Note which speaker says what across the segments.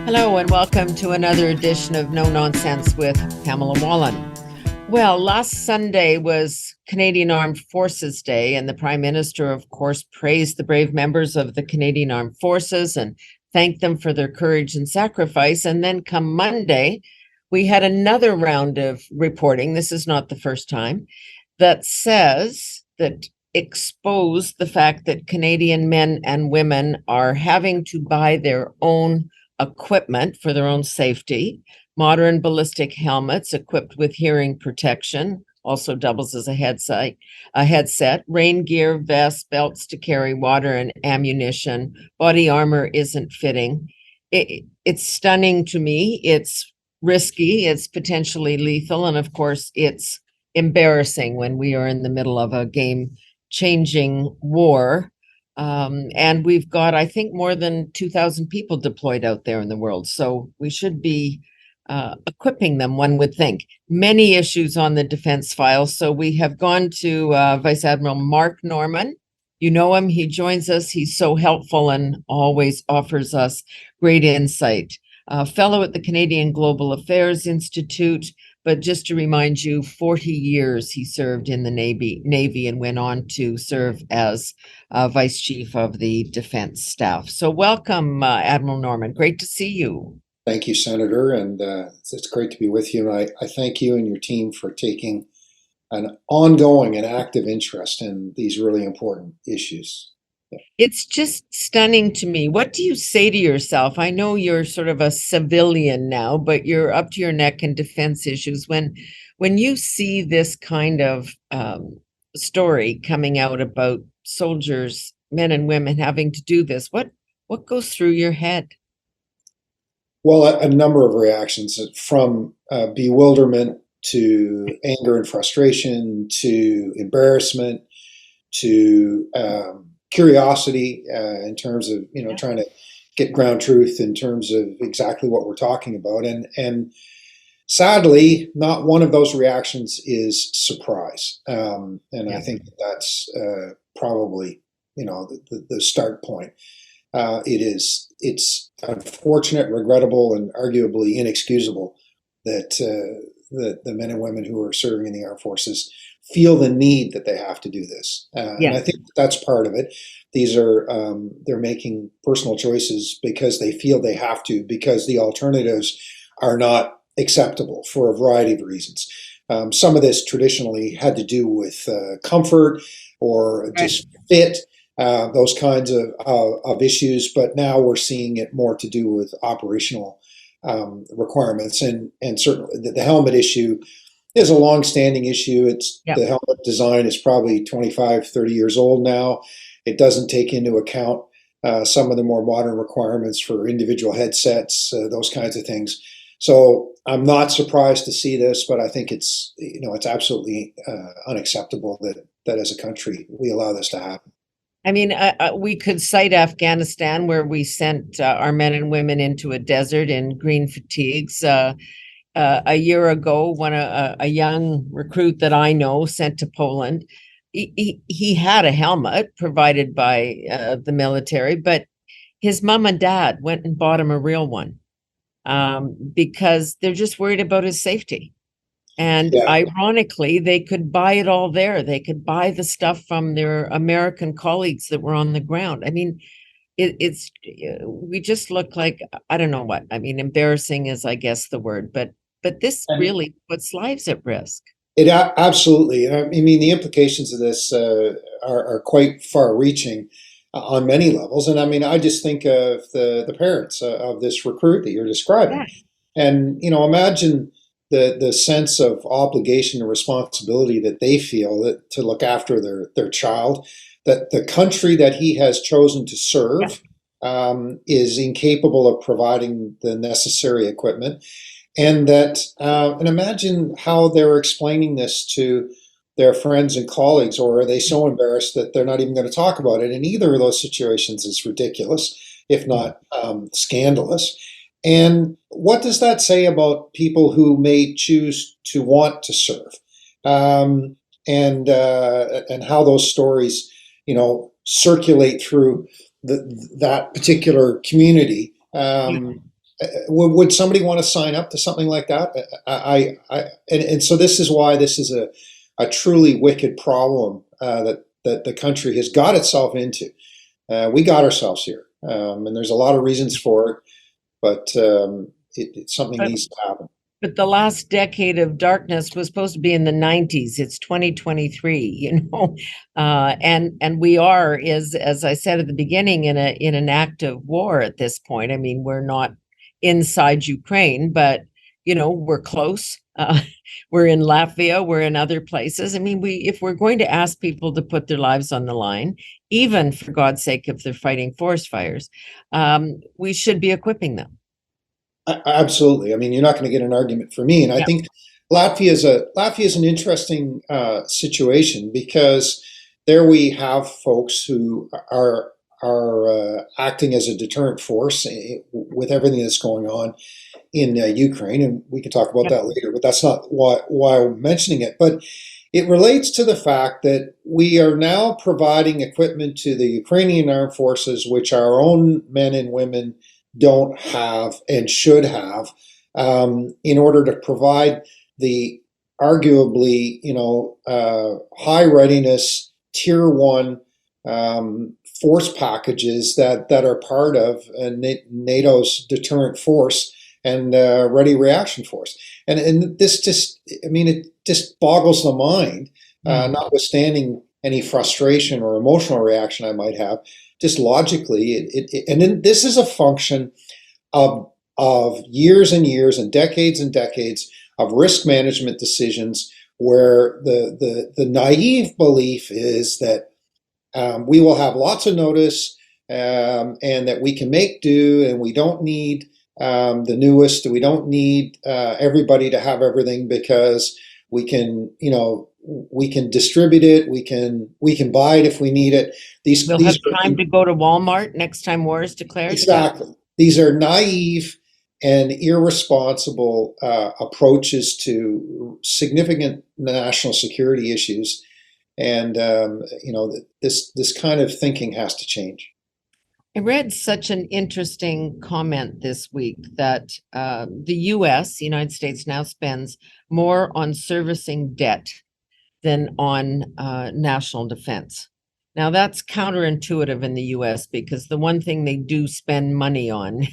Speaker 1: Hello, and welcome to another edition of No Nonsense with Pamela Wallin. Well, last Sunday was Canadian Armed Forces Day, and the Prime Minister, of course, praised the brave members of the Canadian Armed Forces and thanked them for their courage and sacrifice. And then come Monday, we had another round of reporting. This is not the first time that exposed the fact that Canadian men and women are having to buy their own equipment for their own safety. Modern ballistic helmets equipped with hearing protection also doubles as a headset, rain gear, vests, belts to carry water and ammunition. Body armor isn't fitting. It's stunning to me. It's risky, it's potentially lethal, and of course, it's embarrassing when we are in the middle of a game-changing war. And we've got, I think, more than 2,000 people deployed out there in the world. So we should be equipping them, one would think. Many issues on the defense file. So we have gone to Vice Admiral Mark Norman. You know him, he joins us. He's so helpful and always offers us great insight. Fellow at the Canadian Global Affairs Institute, but just to remind you, 40 years he served in the Navy and went on to serve as Vice Chief of the Defense Staff. So welcome, Admiral Norman. Great to see you.
Speaker 2: Thank you, Senator, and it's great to be with you. And I thank you and your team for taking an ongoing and active interest in these really important issues.
Speaker 1: It's just stunning to me. What do you say to yourself? I know you're sort of a civilian now, but you're up to your neck in defense issues. When you see this kind of story coming out about soldiers, men and women having to do this, what goes through your head?
Speaker 2: Well, a number of reactions from bewilderment to anger and frustration to embarrassment to curiosity in terms of trying to get ground truth in terms of exactly what we're talking about, and sadly, not one of those reactions is surprise, and I think that's probably the start point. It's unfortunate, regrettable, and arguably inexcusable that the men and women who are serving in the armed forces feel the need that they have to do this. And I think that's part of it. These are they're making personal choices because they feel they have to, because the alternatives are not acceptable for a variety of reasons. Some of this traditionally had to do with comfort or just fit. Those kinds of issues, but now we're seeing it more to do with operational requirements, and certainly the helmet issue is a long-standing issue. The helmet design is probably 25, 30 years old now. It doesn't take into account some of the more modern requirements for individual headsets, those kinds of things. So I'm not surprised to see this, but I think it's absolutely unacceptable that as a country we allow this to happen.
Speaker 1: I mean, we could cite Afghanistan, where we sent our men and women into a desert in green fatigues. A year ago, a young recruit that I know sent to Poland, he had a helmet provided by the military, but his mom and dad went and bought him a real one because they're just worried about his safety. And ironically, they could buy it all there. They could buy the stuff from their American colleagues that were on the ground. I mean, we just look like, I don't know what. I mean, embarrassing is, I guess, the word, but this really puts lives at risk.
Speaker 2: Absolutely. And I mean, the implications of this are quite far-reaching on many levels. And I mean, I just think of the parents of this recruit that you're describing. Yeah. And, imagine the sense of obligation and responsibility that they feel to look after their child, that the country that he has chosen to serve is incapable of providing the necessary equipment. And and imagine how they're explaining this to their friends and colleagues, or are they so embarrassed that they're not even going to talk about it? And either of those situations is ridiculous, if not scandalous. And what does that say about people who may choose to want to serve, and how those stories, circulate through that particular community? Would somebody want to sign up to something like that? And so this is why this is a truly wicked problem that the country has got itself into. We got ourselves here, and there's a lot of reasons for it, but something
Speaker 1: But
Speaker 2: needs to happen.
Speaker 1: But the last decade of darkness was supposed to be in the 90s. It's 2023, and we are, as I said at the beginning, in an active war at this point. I mean, we're not inside Ukraine, but we're close. We're in Latvia, we're in other places. I mean, if we're going to ask people to put their lives on the line, even for God's sake, if they're fighting forest fires, we should be equipping them.
Speaker 2: Absolutely. I mean, you're not going to get an argument for me. And I
Speaker 1: Yeah.
Speaker 2: think Latvia is an interesting situation because there we have folks who are acting as a deterrent force with everything that's going on in Ukraine, and we can talk about
Speaker 1: Yep.
Speaker 2: that later. But that's not why I'm mentioning it. But it relates to the fact that we are now providing equipment to the Ukrainian armed forces, which our own men and women don't have and should have, in order to provide the arguably, high readiness tier one force packages that are part of NATO's deterrent force and ready reaction force. And this just, I mean, it just boggles the mind, notwithstanding any frustration or emotional reaction I might have. Just logically, this is a function of years and years and decades of risk management decisions where the naive belief is that we will have lots of notice, and that we can make do, and we don't need the newest. We don't need everybody to have everything because we can, we can distribute it. We can buy it if we need it.
Speaker 1: We'll have time to go to Walmart next time war is declared.
Speaker 2: Exactly. Yeah. These are naive and irresponsible approaches to significant national security issues. And, this kind of thinking has to change.
Speaker 1: I read such an interesting comment this week that the United States now spends more on servicing debt than on national defense. Now that's counterintuitive in the US because the one thing they do spend money on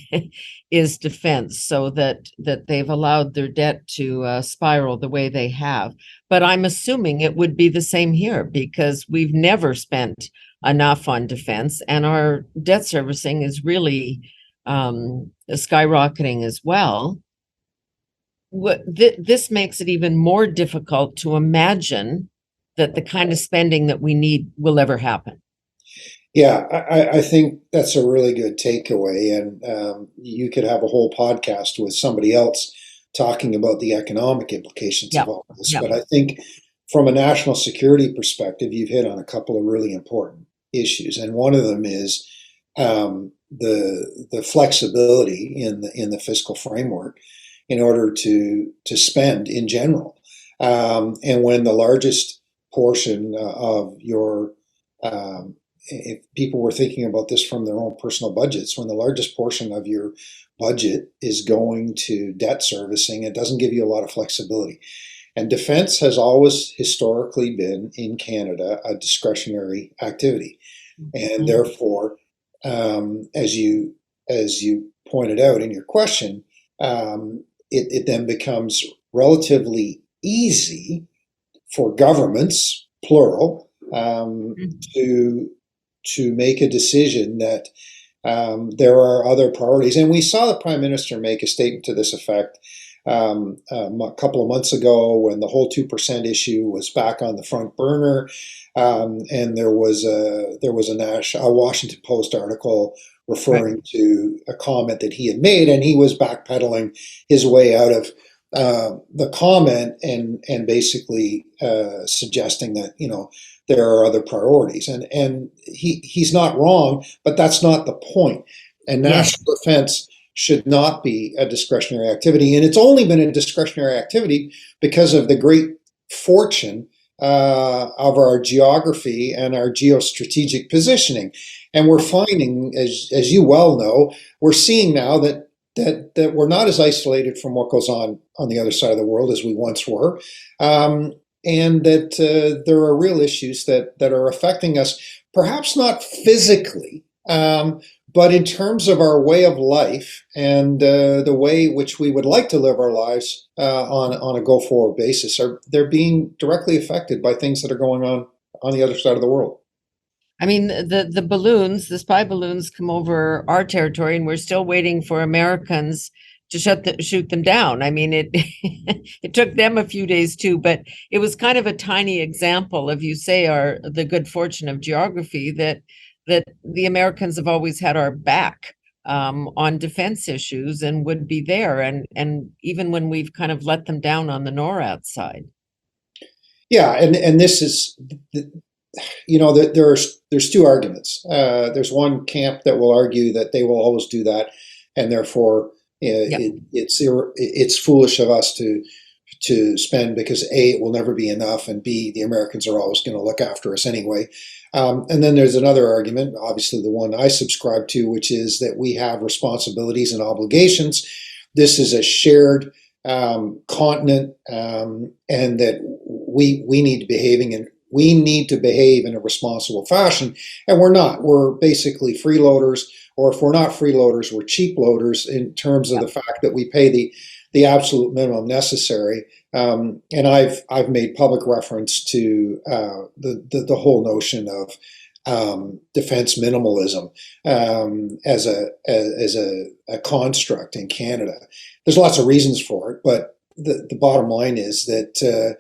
Speaker 1: is defense, so that they've allowed their debt to spiral the way they have. But I'm assuming it would be the same here because we've never spent enough on defense, and our debt servicing is really skyrocketing as well. This makes it even more difficult to imagine that the kind of spending that we need will ever happen.
Speaker 2: Yeah, I think that's a really good takeaway. And you could have a whole podcast with somebody else talking about the economic implications of all of this. But I think from a national security perspective, you've hit on a couple of really important issues. And one of them is the flexibility in the fiscal framework in order to spend in general. And when the largest portion of your, if people were thinking about this from their own personal budgets, when the largest portion of your budget is going to debt servicing, it doesn't give you a lot of flexibility. And defense has always historically been in Canada a discretionary activity. And therefore, as you pointed out in your question, it then becomes relatively easy for governments, plural, to make a decision that there are other priorities. And we saw the Prime Minister make a statement to this effect a couple of months ago when the whole 2% issue was back on the front burner, and there was a Washington Post article referring to a comment that he had made, and he was backpedaling his way out of the comment and basically suggesting that there are other priorities, and he's not wrong, but that's not the point. And national defense should not be a discretionary activity, and it's only been a discretionary activity because of the great fortune of our geography and our geostrategic positioning. And we're finding, as you well know, we're seeing now that that we're not as isolated from what goes on the other side of the world as we once were, um, and that there are real issues that are affecting us, perhaps not physically, but in terms of our way of life and the way which we would like to live our lives on a go forward basis, are they're being directly affected by things that are going on the other side of the world.
Speaker 1: I mean, the balloons, the spy balloons come over our territory, and we're still waiting for Americans to shoot them down. I mean, it it took them a few days too, but it was kind of a tiny example of, you say, our the good fortune of geography, that the Americans have always had our back on defense issues and would be there, and even when we've kind of let them down on the NORAD side.
Speaker 2: Yeah, and this is, there's two arguments. There's one camp that will argue that they will always do that, and therefore
Speaker 1: Yep.
Speaker 2: it's foolish of us to spend, because A, it will never be enough, and B, the Americans are always going to look after us anyway. And then there's another argument, obviously the one I subscribe to, which is that we have responsibilities and obligations. This is a shared continent, and that we need to behave in a responsible fashion, and we're not. We're basically freeloaders, or if we're not freeloaders, we're cheap loaders in terms of the fact that we pay the absolute minimum necessary. And I've made public reference to the whole notion of defense minimalism as a construct in Canada. There's lots of reasons for it, but the bottom line is that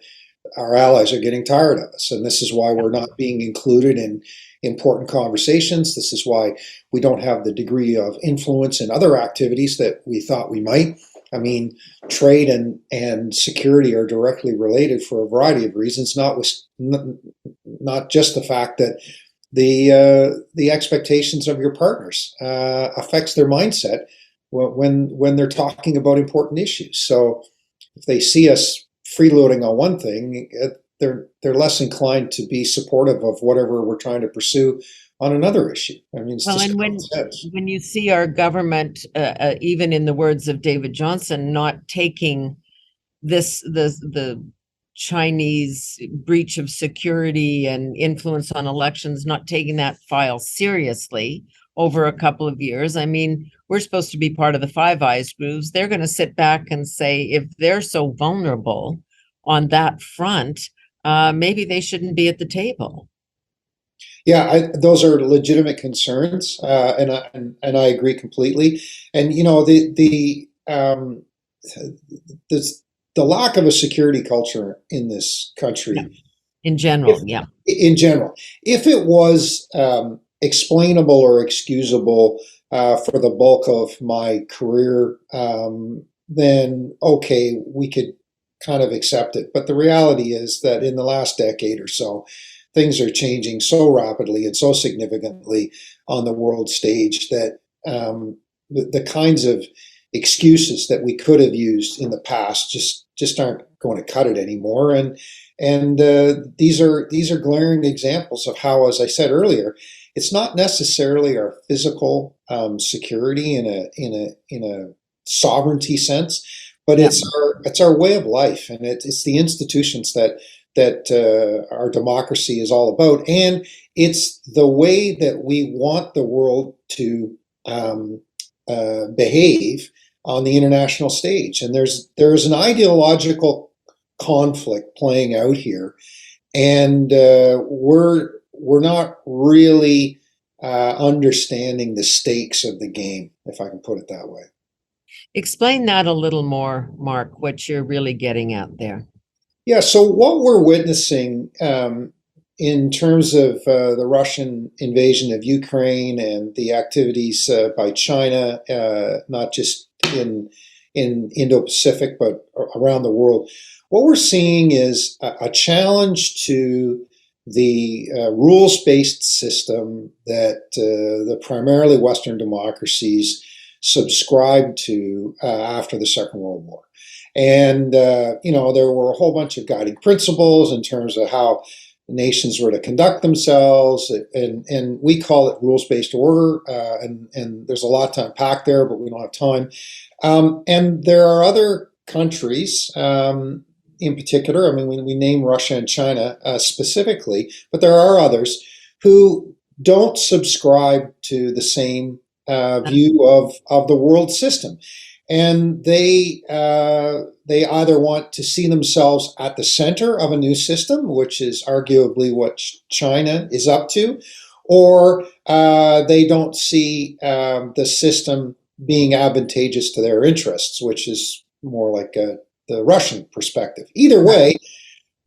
Speaker 2: our allies are getting tired of us, and this is why we're not being included in important conversations. This is why we don't have the degree of influence in other activities that we thought we might. I mean, trade and security are directly related for a variety of reasons, not just the fact that the expectations of your partners affects their mindset when they're talking about important issues. So if they see us freeloading on one thing, they're less inclined to be supportive of whatever we're trying to pursue on another issue. I mean, it's
Speaker 1: Well,
Speaker 2: just
Speaker 1: and
Speaker 2: common sense.
Speaker 1: when you see our government, even in the words of David Johnson, not taking the Chinese breach of security and influence on elections, not taking that file seriously over a couple of years. I mean, we're supposed to be part of the Five Eyes groups. They're going to sit back and say, if they're so vulnerable on that front, maybe they shouldn't be at the table.
Speaker 2: Yeah, those are legitimate concerns, and I agree completely. And the the lack of a security culture in this
Speaker 1: Yeah,
Speaker 2: country,
Speaker 1: in
Speaker 2: if
Speaker 1: general, yeah.
Speaker 2: in general, if it was explainable or excusable for the bulk of my career, then okay, we could kind of accept it. But the reality is that in the last decade or so, things are changing so rapidly and so significantly on the world stage that the kinds of excuses that we could have used in the past just aren't going to cut it anymore. And these are glaring examples of how, as I said earlier, it's not necessarily our physical security in a sovereignty sense, but
Speaker 1: Yeah.
Speaker 2: it's our way of life, and it's the institutions that our democracy is all about, and it's the way that we want the world to behave on the international stage. And there's an ideological conflict playing out here, and we're not really understanding the stakes of the game, if I can put it that way.
Speaker 1: Explain that a little more, Mark, what you're really getting at there.
Speaker 2: Yeah, so what we're witnessing in terms of the Russian invasion of Ukraine and the activities by China, not just in Indo-Pacific but around the world, what we're seeing is a challenge to the rules-based system that the primarily Western democracies subscribed to after the Second World War. And there were a whole bunch of guiding principles in terms of how nations were to conduct themselves, and we call it rules-based order, and there's a lot to unpack there, but we don't have time. And there are other countries, in particular, I mean, we name Russia and China specifically, but there are others who don't subscribe to the same view of the world system. And they either want to see themselves at the center of a new system, which is arguably what China is up to, or they don't see the system being advantageous to their interests, which is more like the Russian perspective. Either way,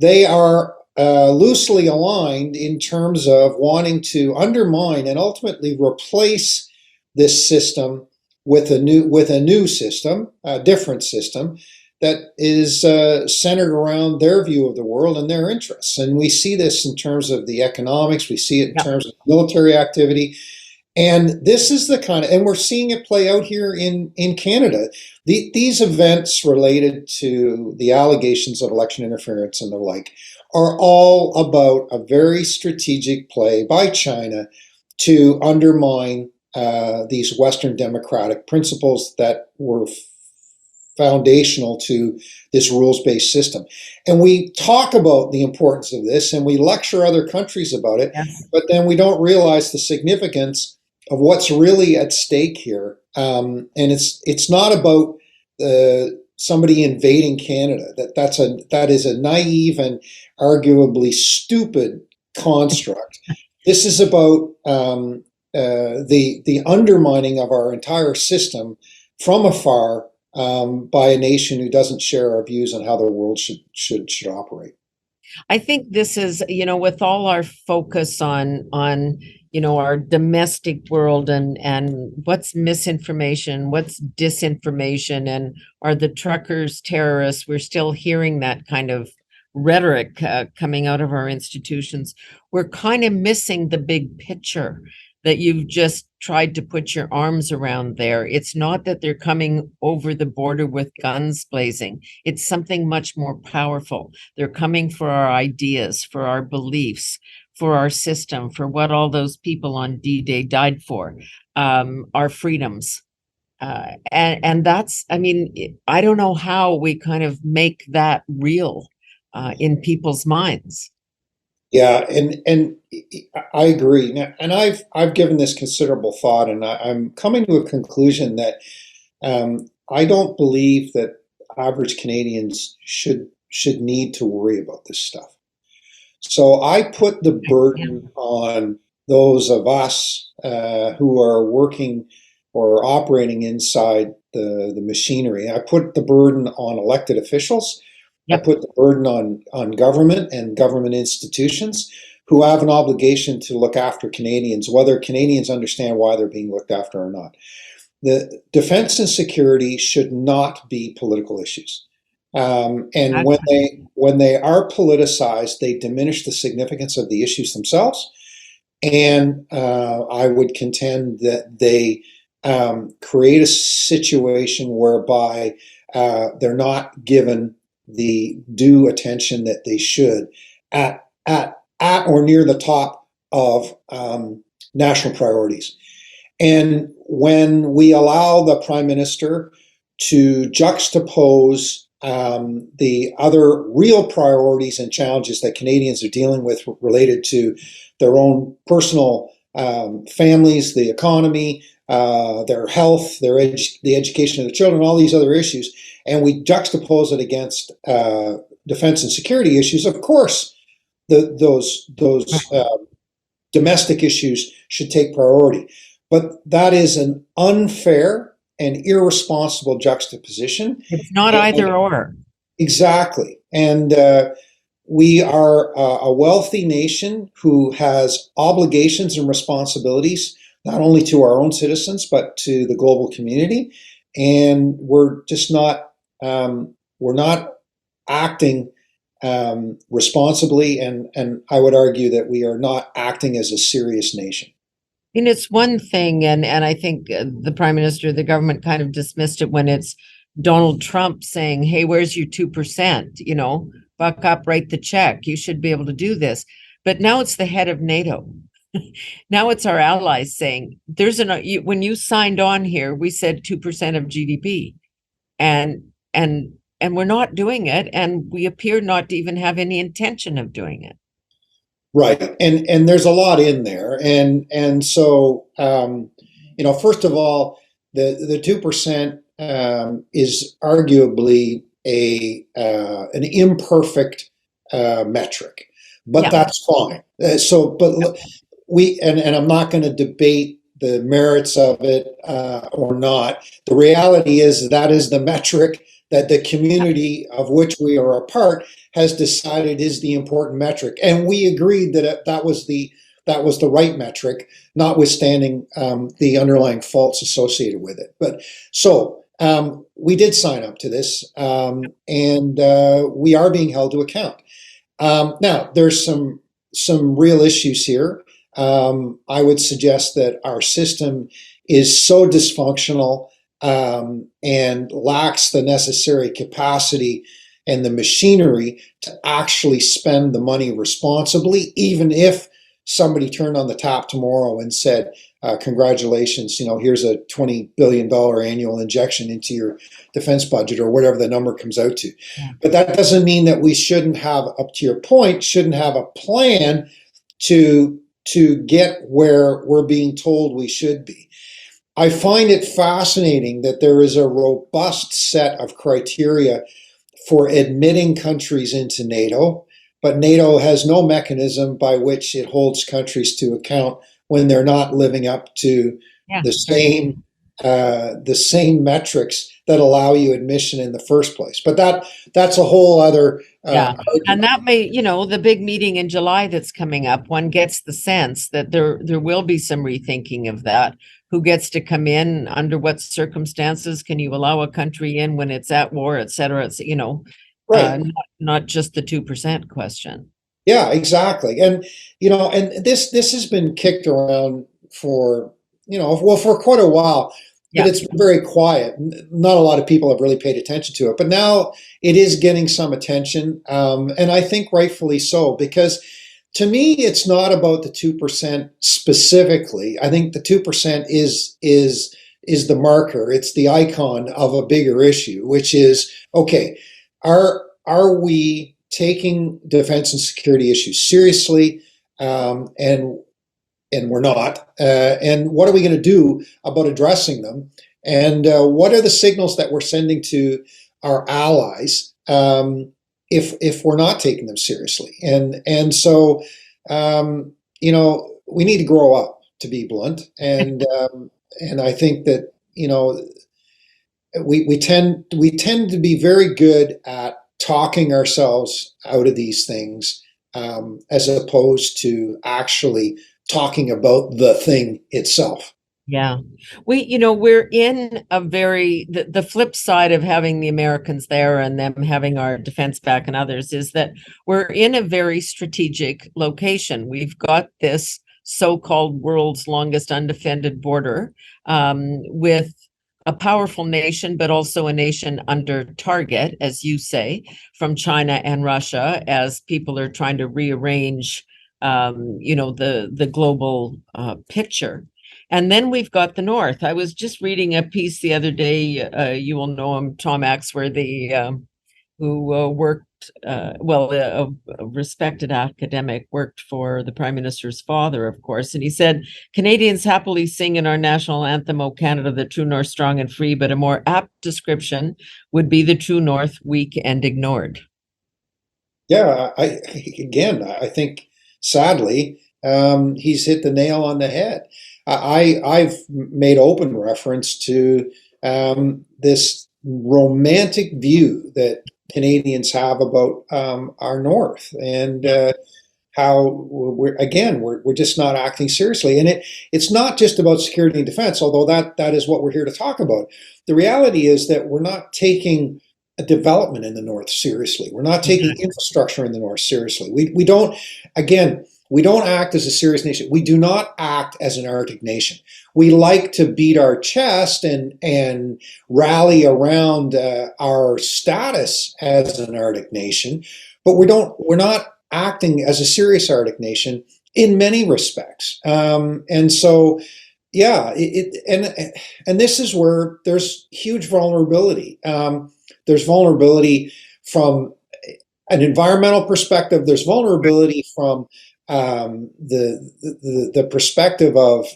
Speaker 2: they are loosely aligned in terms of wanting to undermine and ultimately replace this system with a new system, a different system that is centered around their view of the world and their interests. And we see this in terms of the economics, we see it in terms of military activity. And this is the kind of, and we're seeing it play out here in Canada. These events related to the allegations of election interference and the like are all about a very strategic play by China to undermine these Western democratic principles that were foundational to this rules-based system. And we talk about the importance of this and we lecture other countries about it, but then we don't realize the significance of what's really at stake here. And it's not about somebody invading Canada. That is a naive and arguably stupid construct. This is about the undermining of our entire system from afar by a nation who doesn't share our views on how the world should operate.
Speaker 1: I think this is, with all our focus on our domestic world and what's misinformation, what's disinformation, and are the truckers terrorists, we're still hearing that kind of rhetoric coming out of our institutions. We're kind of missing the big picture that you've just tried to put your arms around there. It's not that they're coming over the border with guns blazing. It's something much more powerful. They're coming for our ideas, for our beliefs, for our system, for what all those people on D-Day died for, our freedoms. And that's, I mean, I don't know how we kind of make that real in people's minds.
Speaker 2: Yeah, and I agree. And I've given this considerable thought, and I'm coming to a conclusion that I don't believe that average Canadians should need to worry about this stuff. So I put the burden on those of us who are working or operating inside the machinery. I put the burden on elected officials. I put the burden on government and government institutions who have an obligation to look after Canadians, whether Canadians understand why they're being looked after or not. The defense and security should not be political issues. And when they are politicized, they diminish the significance of the issues themselves. And I would contend that they create a situation whereby they're not given the due attention that they should at or near the top of national priorities. And when we allow the Prime Minister to juxtapose the other real priorities and challenges that Canadians are dealing with related to their own personal families, the economy, their health, the education of the children, all these other issues, and we juxtapose it against defense and security issues, of course, those domestic issues should take priority. But that is an unfair and irresponsible juxtaposition.
Speaker 1: It's not either or.
Speaker 2: Exactly. And we are a wealthy nation who has obligations and responsibilities, not only to our own citizens, but to the global community. And we're just not, we're not acting responsibly. And I would argue that we are not acting as a serious nation.
Speaker 1: And it's one thing, and I think the Prime Minister, the government kind of dismissed it when it's Donald Trump saying, hey, where's your 2%? Buck up, write the check. You should be able to do this. But now it's the head of NATO. Now it's our allies saying when you signed on here, we said 2% of GDP, and we're not doing it, and we appear not to even have any intention of doing it.
Speaker 2: Right, and there's a lot in there, and so first of all, the 2% is arguably an imperfect metric, but that's fine. But and I'm not going to debate the merits of it or not. The reality is that is the metric that the community of which we are a part has decided is the important metric, and we agreed that that was the right metric, notwithstanding the underlying faults associated with it. But so we did sign up to this, and we are being held to account. Now, there's some real issues here. I would suggest that our system is so dysfunctional and lacks the necessary capacity and the machinery to actually spend the money responsibly, even if somebody turned on the tap tomorrow and said, congratulations, here's a $20 billion annual injection into your defense budget, or whatever the number comes out to. Yeah. But that doesn't mean that we shouldn't have, up to your point, shouldn't have a plan to get where we're being told we should be. I find it fascinating that there is a robust set of criteria for admitting countries into NATO, but NATO has no mechanism by which it holds countries to account when they're not living up to the same metrics that allow you admission in the first place. But that's a whole other
Speaker 1: and that may, the big meeting in July that's coming up, one gets the sense that there will be some rethinking of that. Who gets to come in, under what circumstances can you allow a country in when it's at war, et cetera, right. Not just the 2% question.
Speaker 2: Yeah, exactly. And, and this has been kicked around for quite a while, but it's been very quiet. Not a lot of people have really paid attention to it, but now it is getting some attention. And I think rightfully so, because to me, it's not about the 2% specifically. I think the 2% is the marker. It's the icon of a bigger issue, which is, okay, are we taking defense and security issues seriously? And we're not. And what are we going to do about addressing them? And what are the signals that we're sending to our allies if we're not taking them seriously? And so we need to grow up, to be blunt. And I think that we tend to be very good at talking ourselves out of these things, as opposed to actually talking about the thing itself.
Speaker 1: Yeah. We're in the flip side of having the Americans there and them having our defense back and others is that we're in a very strategic location. We've got this so-called world's longest undefended border, with a powerful nation, but also a nation under target, as you say, from China and Russia, as people are trying to rearrange, the global picture. And then we've got the North. I was just reading a piece the other day. You will know him, Tom Axworthy, who worked, a respected academic, worked for the Prime Minister's father, of course. And he said, Canadians happily sing in our national anthem, O Canada, the true North, strong and free, but a more apt description would be the true North, weak and ignored.
Speaker 2: Yeah, I think, sadly, he's hit the nail on the head. I've made open reference to this romantic view that Canadians have about our North, and how we're just not acting seriously. And it's not just about security and defense, although that is what we're here to talk about. The reality is that we're not taking a development in the North seriously. We're not taking infrastructure in the North seriously. We don't act as a serious nation. We do not act as an Arctic nation. We like to beat our chest and rally around our status as an Arctic nation, but we're not acting as a serious Arctic nation in many respects. And so, yeah, and this is where there's huge vulnerability. There's vulnerability from an environmental perspective. There's vulnerability from the perspective of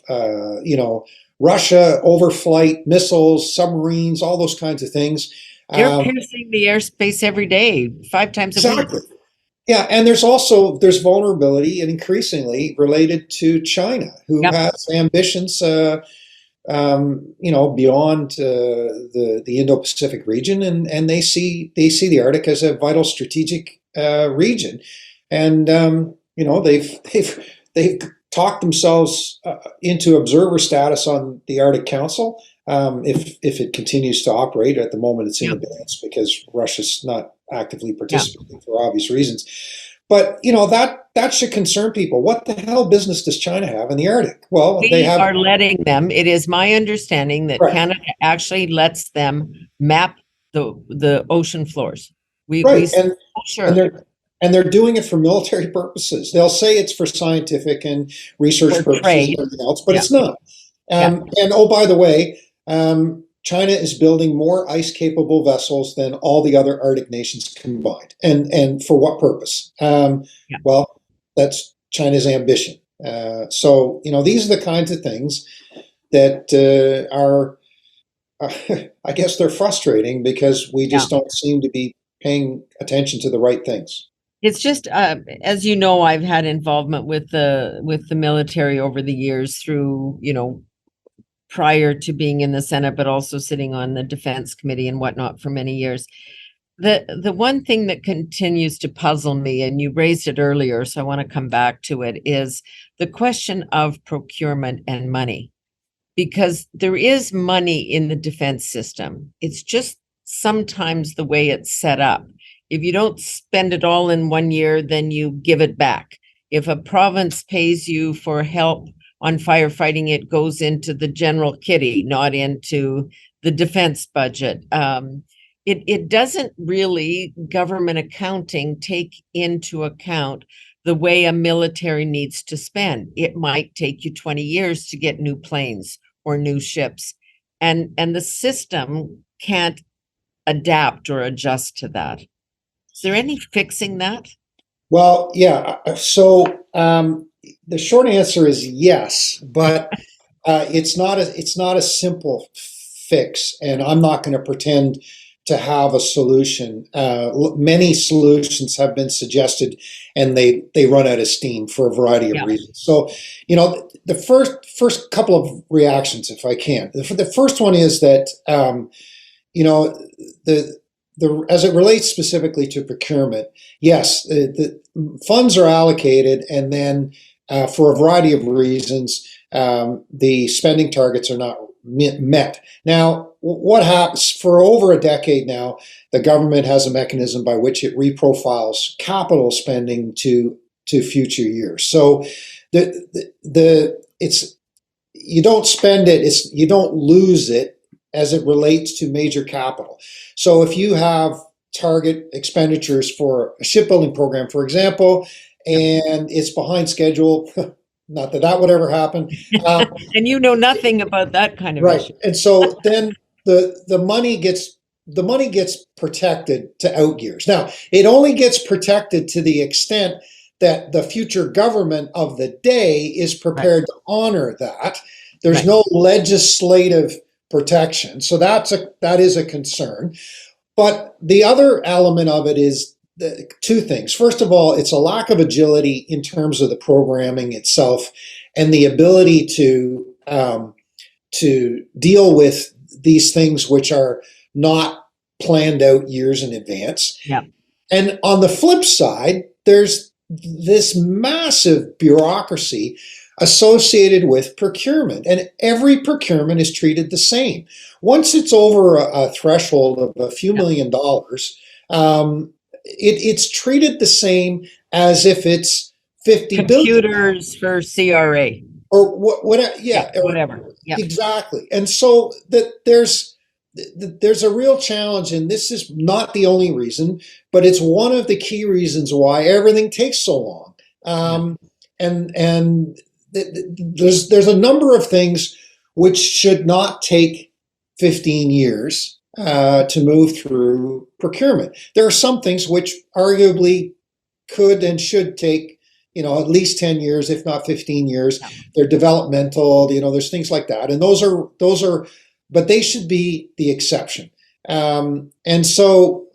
Speaker 2: Russia, overflight missiles, submarines, all those kinds of things.
Speaker 1: They're piercing the airspace every day, 5 times a week.
Speaker 2: Exactly. Yeah, and there's vulnerability, and increasingly related to China, who has ambitions, beyond the Indo-Pacific region, and they see the Arctic as a vital strategic region, and they've talked themselves into observer status on the Arctic Council. If it continues to operate, at the moment it's in abeyance because Russia's not actively participating for obvious reasons. But that should concern people. What the hell business does China have in the Arctic? Well,
Speaker 1: they are letting them. It is my understanding that Canada actually lets them map the ocean floors.
Speaker 2: And they're doing it for military purposes. They'll say it's for scientific and research purposes and everything else, but it's not. And oh, by the way, China is building more ice-capable vessels than all the other Arctic nations combined. And for what purpose? Well, that's China's ambition. So these are the kinds of things that are, I guess, they're frustrating because we just don't seem to be paying attention to the right things.
Speaker 1: It's just, as you know, I've had involvement with the military over the years through, prior to being in the Senate, but also sitting on the Defense Committee and whatnot for many years. The one thing that continues to puzzle me, and you raised it earlier, so I want to come back to it, is the question of procurement and money. Because there is money in the defense system. It's just sometimes the way it's set up. If you don't spend it all in 1 year, then you give it back. If a province pays you for help on firefighting, it goes into the general kitty, not into the defense budget. It doesn't really, government accounting, take into account the way a military needs to spend. It might take you 20 years to get new planes or new ships, and the system can't adapt or adjust to that. Is there any fixing that?
Speaker 2: Well, yeah. So the short answer is yes, but it's not a simple fix, and I'm not going to pretend to have a solution. Many solutions have been suggested, and they run out of steam for a variety of reasons. So, the first couple of reactions, if I can. The first one is that as it relates specifically to procurement, yes, the funds are allocated, and then for a variety of reasons, the spending targets are not met. Now, what happens for over a decade now, the government has a mechanism by which it reprofiles capital spending to future years. So it's you don't spend it, you don't lose it as it relates to major capital. So if you have target expenditures for a shipbuilding program, for example, and it's behind schedule, not that would ever happen.
Speaker 1: And you know nothing about that kind of issue.
Speaker 2: And so then the money gets protected to out years. Now, it only gets protected to the extent that the future government of the day is prepared to honor that. There's no legislative protection. So that is a concern. But the other element of it is two things. First of all, it's a lack of agility in terms of the programming itself and the ability to deal with these things which are not planned out years in advance.
Speaker 1: Yeah.
Speaker 2: And on the flip side, there's this massive bureaucracy associated with procurement, and every procurement is treated the same. Once it's over a threshold of a few $1 million, it's treated the same as if it's 50
Speaker 1: computers
Speaker 2: billion.
Speaker 1: For CRA
Speaker 2: Or whatever.
Speaker 1: Whatever.
Speaker 2: Exactly. And so that there's there's a real challenge, and this is not the only reason, but it's one of the key reasons why everything takes so long.
Speaker 1: Yeah.
Speaker 2: And there's a number of things which should not take 15 years to move through procurement. There are some things which arguably could and should take, at least 10 years, if not 15 years.
Speaker 1: Yeah.
Speaker 2: They're developmental, there's things like that. And but they should be the exception. And so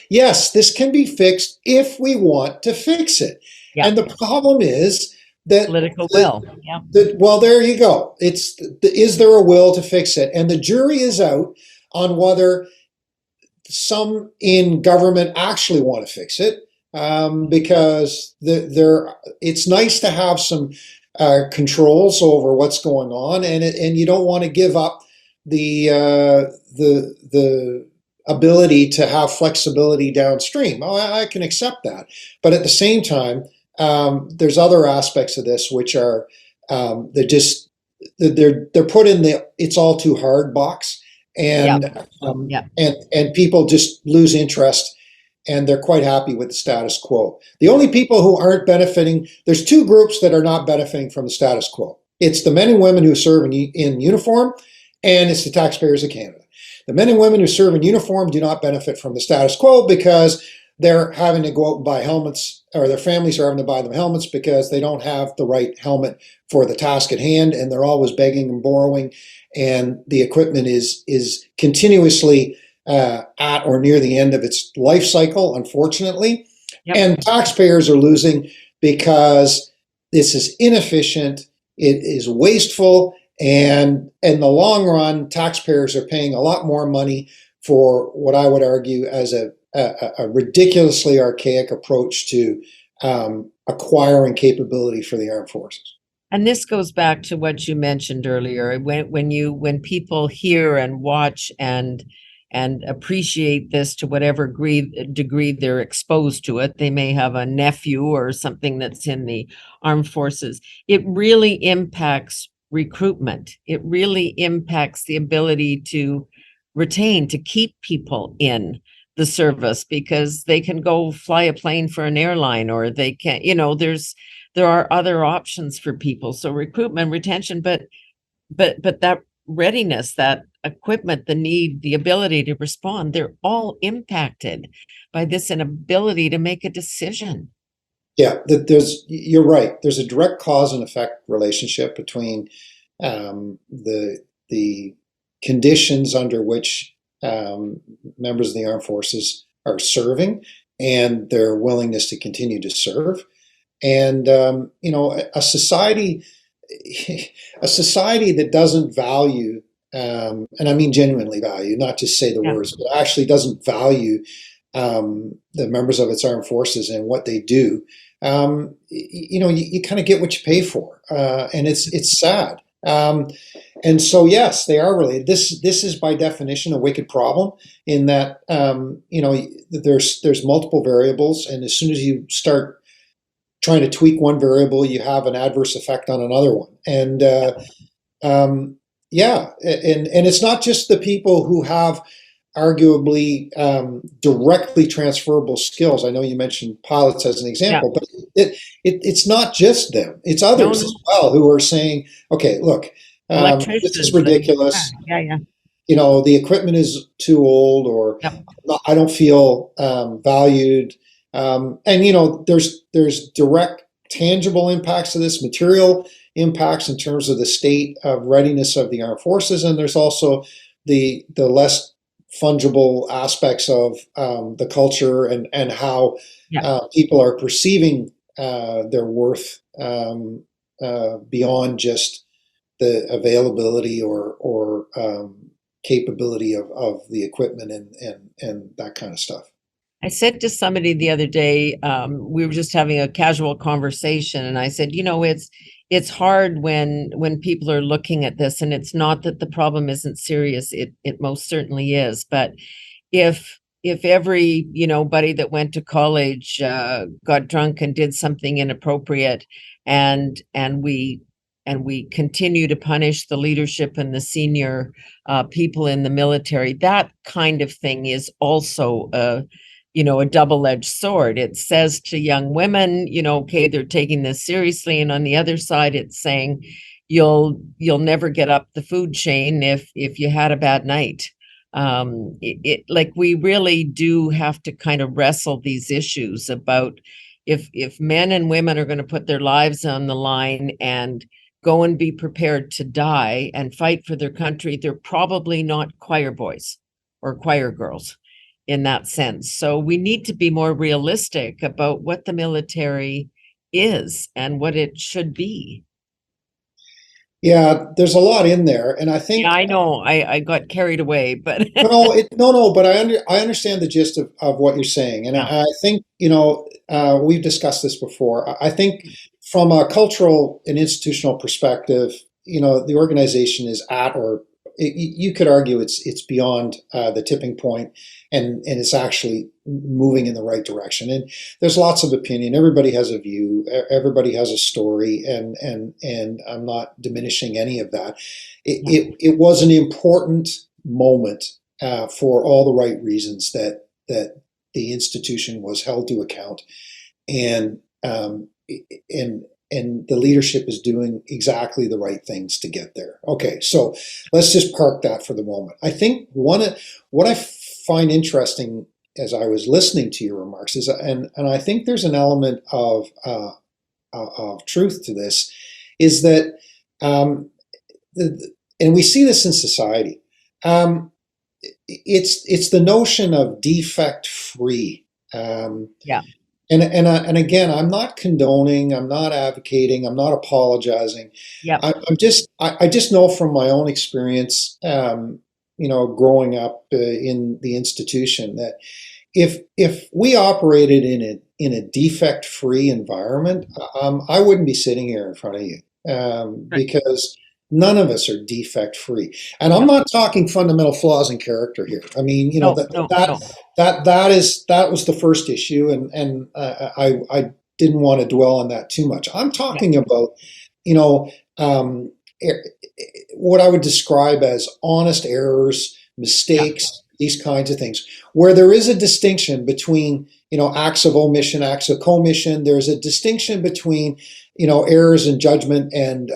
Speaker 2: yes, this can be fixed if we want to fix it.
Speaker 1: Yeah.
Speaker 2: And the problem is that
Speaker 1: Political will. Yeah.
Speaker 2: well, there you go. Is there a will to fix it? And the jury is out on whether some in government actually want to fix it, because it's nice to have some controls over what's going on, and you don't want to give up the ability to have flexibility downstream. Oh, I can accept that, but at the same time, there's other aspects of this which are they're put in the "it's all too hard" box, and and people just lose interest, and they're quite happy with the status quo. The only people who aren't benefiting, there's two groups that are not benefiting from the status quo. It's the men and women who serve in uniform, and it's the taxpayers of Canada. The men and women who serve in uniform do not benefit from the status quo because they're having to go out and buy helmets, or their families are having to buy them helmets because they don't have the right helmet for the task at hand, and they're always begging and borrowing, and the equipment is continuously at or near the end of its life cycle, unfortunately. Yep. And taxpayers are losing because this is inefficient, it is wasteful, and in the long run, taxpayers are paying a lot more money for what I would argue as a ridiculously archaic approach to acquiring capability for the armed forces.
Speaker 1: And this goes back to what you mentioned earlier. When people hear and watch and appreciate this to whatever degree they're exposed to it, they may have a nephew or something that's in the armed forces. It really impacts recruitment. It really impacts the ability to retain, to keep people in the service, because they can go fly a plane for an airline, or they can, there are other options for people. So recruitment, retention, but that readiness, that equipment, the need, the ability to respond, they're all impacted by this inability to make a decision.
Speaker 2: Yeah, you're right. There's a direct cause and effect relationship between the conditions under which members of the armed forces are serving and their willingness to continue to serve. And a society that doesn't value, and I mean genuinely value, not just say the words, but actually doesn't value the members of its armed forces and what they do, you kind of get what you pay for, and it's sad. And so, yes, they are related. This is by definition a wicked problem in that there's multiple variables, and as soon as you start trying to tweak one variable, you have an adverse effect on another one. And and it's not just the people who have arguably directly transferable skills. I know you mentioned pilots as an example, but it's not just them. It's others as well who are saying, okay, look, this is ridiculous. The equipment is too old, or I don't feel valued. And there's direct tangible impacts to this, material impacts in terms of the state of readiness of the armed forces, and there's also the less fungible aspects of the culture and how people are perceiving their worth beyond just the availability or capability of the equipment and that kind of stuff.
Speaker 1: I said to somebody the other day, we were just having a casual conversation, and I said, it's hard when people are looking at this, and it's not that the problem isn't serious. It most certainly is. But if every, buddy that went to college got drunk and did something inappropriate, and we and we continue to punish the leadership and the senior people in the military, that kind of thing is also a double-edged sword. It says to young women, okay, they're taking this seriously, and on the other side, it's saying you'll never get up the food chain if you had a bad night. Like, we really do have to kind of wrestle these issues about if men and women are going to put their lives on the line and go and be prepared to die and fight for their country, they're probably not choir boys or choir girls in that sense. So we need to be more realistic about what the military is and what it should be.
Speaker 2: Yeah, there's a lot in there, and I
Speaker 1: Yeah,
Speaker 2: think
Speaker 1: I know I got carried away, but
Speaker 2: no, but I understand the gist of what you're saying, and
Speaker 1: yeah,
Speaker 2: I think we've discussed this before. I think from a cultural and institutional perspective, the organization is at, or you could argue it's beyond the tipping point, and it's actually moving in the right direction. And there's lots of opinion. Everybody has a view. Everybody has a story, and I'm not diminishing any of that. It was an important moment for all the right reasons that the institution was held to account, and and the leadership is doing exactly the right things to get there. Okay, so let's just park that for the moment. I think what I find interesting as I was listening to your remarks is, and I think there's an element of truth to this, is that, and we see this in society. It's the notion of defect free.
Speaker 1: yeah,
Speaker 2: And again, I'm not condoning, I'm not advocating, I'm not apologizing.
Speaker 1: yeah,
Speaker 2: I just know from my own experience, growing up in the institution, that if we operated in a defect free environment, I wouldn't be sitting here in front of you,
Speaker 1: right,
Speaker 2: because none of us are defect free. And I'm
Speaker 1: yeah,
Speaker 2: not talking fundamental flaws in character here. I mean,
Speaker 1: no, no, no,
Speaker 2: that was the first issue, and I didn't want to dwell on that too much. I'm
Speaker 1: yeah,
Speaker 2: talking about, you know, um, what I would describe as honest errors,
Speaker 1: yeah,
Speaker 2: mistakes, these kinds of things, where there is a distinction between, acts of omission, acts of commission. There's a distinction between, errors in judgment and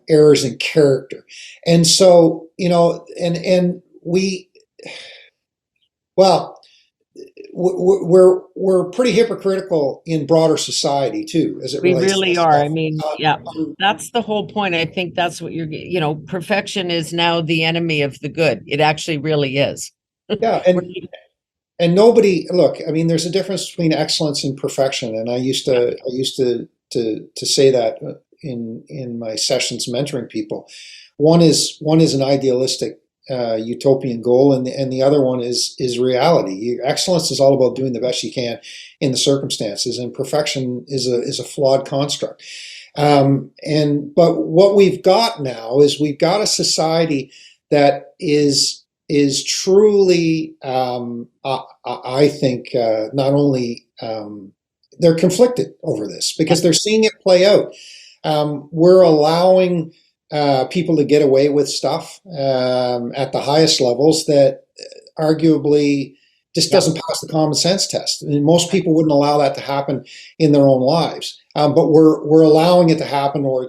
Speaker 2: errors in character. And so, and we, well, we're pretty hypocritical in broader society too, as it
Speaker 1: we
Speaker 2: relates to
Speaker 1: really
Speaker 2: this
Speaker 1: are.
Speaker 2: stuff.
Speaker 1: I mean, yeah, that's the whole point. I think that's what perfection is now the enemy of the good. It actually really is.
Speaker 2: Yeah,
Speaker 1: We're-
Speaker 2: and nobody, look, I mean, there's a difference between excellence and perfection, and
Speaker 1: yeah,
Speaker 2: I used to say that in my sessions mentoring people. One is an idealistic utopian goal, and the other one is reality. Excellence is all about doing the best you can in the circumstances, and perfection is a flawed construct. But what we've got now is we've got a society that is truly, I think, not only, they're conflicted over this because they're seeing it play out. We're allowing people to get away with stuff at the highest levels that arguably just
Speaker 1: yeah,
Speaker 2: doesn't pass the common sense test. I mean, most people wouldn't allow that to happen in their own lives, but we're allowing it to happen, or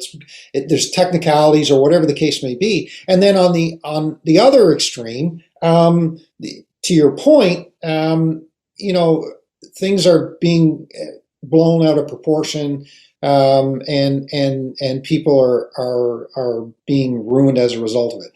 Speaker 2: there's technicalities or whatever the case may be. And then on the other extreme, to your point, things are being blown out of proportion, and people are being ruined as a result of it.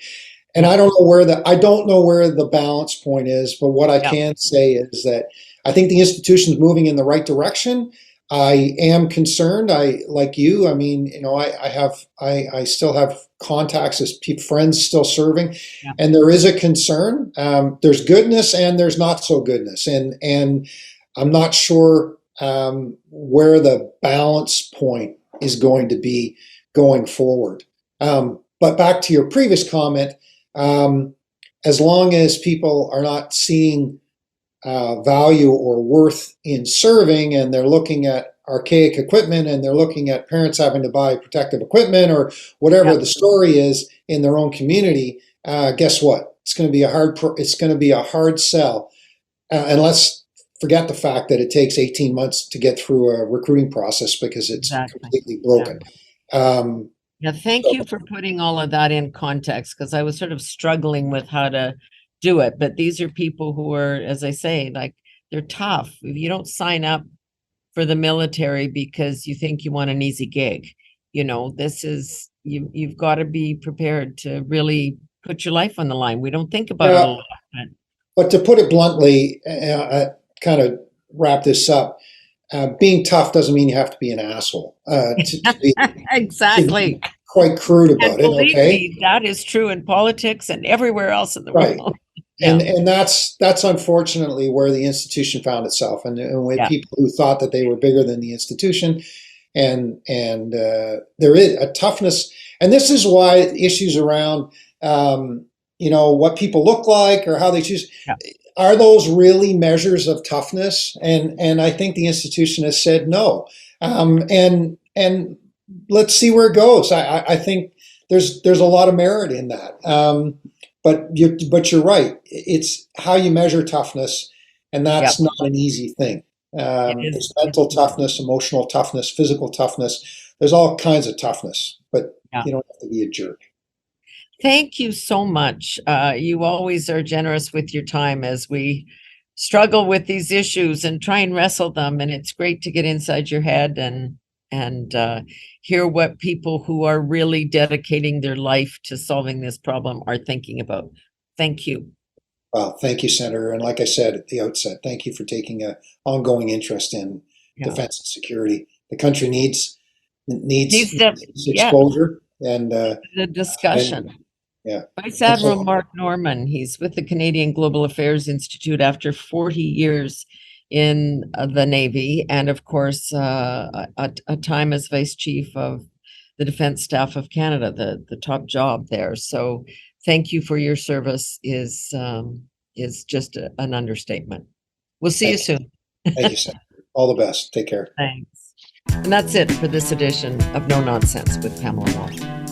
Speaker 2: And
Speaker 1: yeah,
Speaker 2: I don't know where the balance point is, but what I
Speaker 1: yeah,
Speaker 2: can say is that I think the institution is moving in the right direction. I am concerned. Like you. I mean, I still have contacts as friends still serving,
Speaker 1: yeah,
Speaker 2: and there is a concern. There's goodness and there's not so goodness, and I'm not sure where the balance point is going to be going forward. But back to your previous comment, as long as people are not seeing value or worth in serving, and they're looking at archaic equipment and they're looking at parents having to buy protective equipment or whatever the story is in their own community, guess what? It's going to be a hard sell, and let's forget the fact that it takes 18 months to get through a recruiting process because it's completely broken.
Speaker 1: Thank you for putting all of that in context, because I was sort of struggling with how to do it. But these are people who are, as I say, like, they're tough. If you don't sign up for the military because you think you want an easy gig, this is, you've got to be prepared to really put your life on the line. We don't think about it a lot.
Speaker 2: But to put it bluntly, kind of wrap this up, being tough doesn't mean you have to be an asshole.
Speaker 1: Exactly.
Speaker 2: To be quite crude about it.
Speaker 1: Believe me, that is true in politics and everywhere else in the world.
Speaker 2: And that's unfortunately where the institution found itself, and with people who thought that they were bigger than the institution, and there is a toughness, and this is why issues around what people look like or how they choose. Are those really measures of toughness? And I think the institution has said no. And let's see where it goes. I think there's a lot of merit in that. But you're right. It's how you measure toughness, and that's not an easy thing. There's mental toughness, emotional toughness, physical toughness. There's all kinds of toughness, but you don't have to be a jerk.
Speaker 1: Thank you so much. You always are generous with your time as we struggle with these issues and try and wrestle them. And it's great to get inside your head and hear what people who are really dedicating their life to solving this problem are thinking about. Thank you.
Speaker 2: Well, thank you, Senator. And like I said at the outset, thank you for taking an ongoing interest in defense and security. The country needs exposure and
Speaker 1: the discussion. Vice Admiral Mark Norman, he's with the Canadian Global Affairs Institute after 40 years in the Navy, and of course a time as Vice Chief of the Defense Staff of Canada, the top job there. So thank you for your service is just an understatement. We'll see you soon.
Speaker 2: Thank you, Senator. All the best. Take care.
Speaker 1: Thanks. And that's it for this edition of No Nonsense with Pamela Wallin.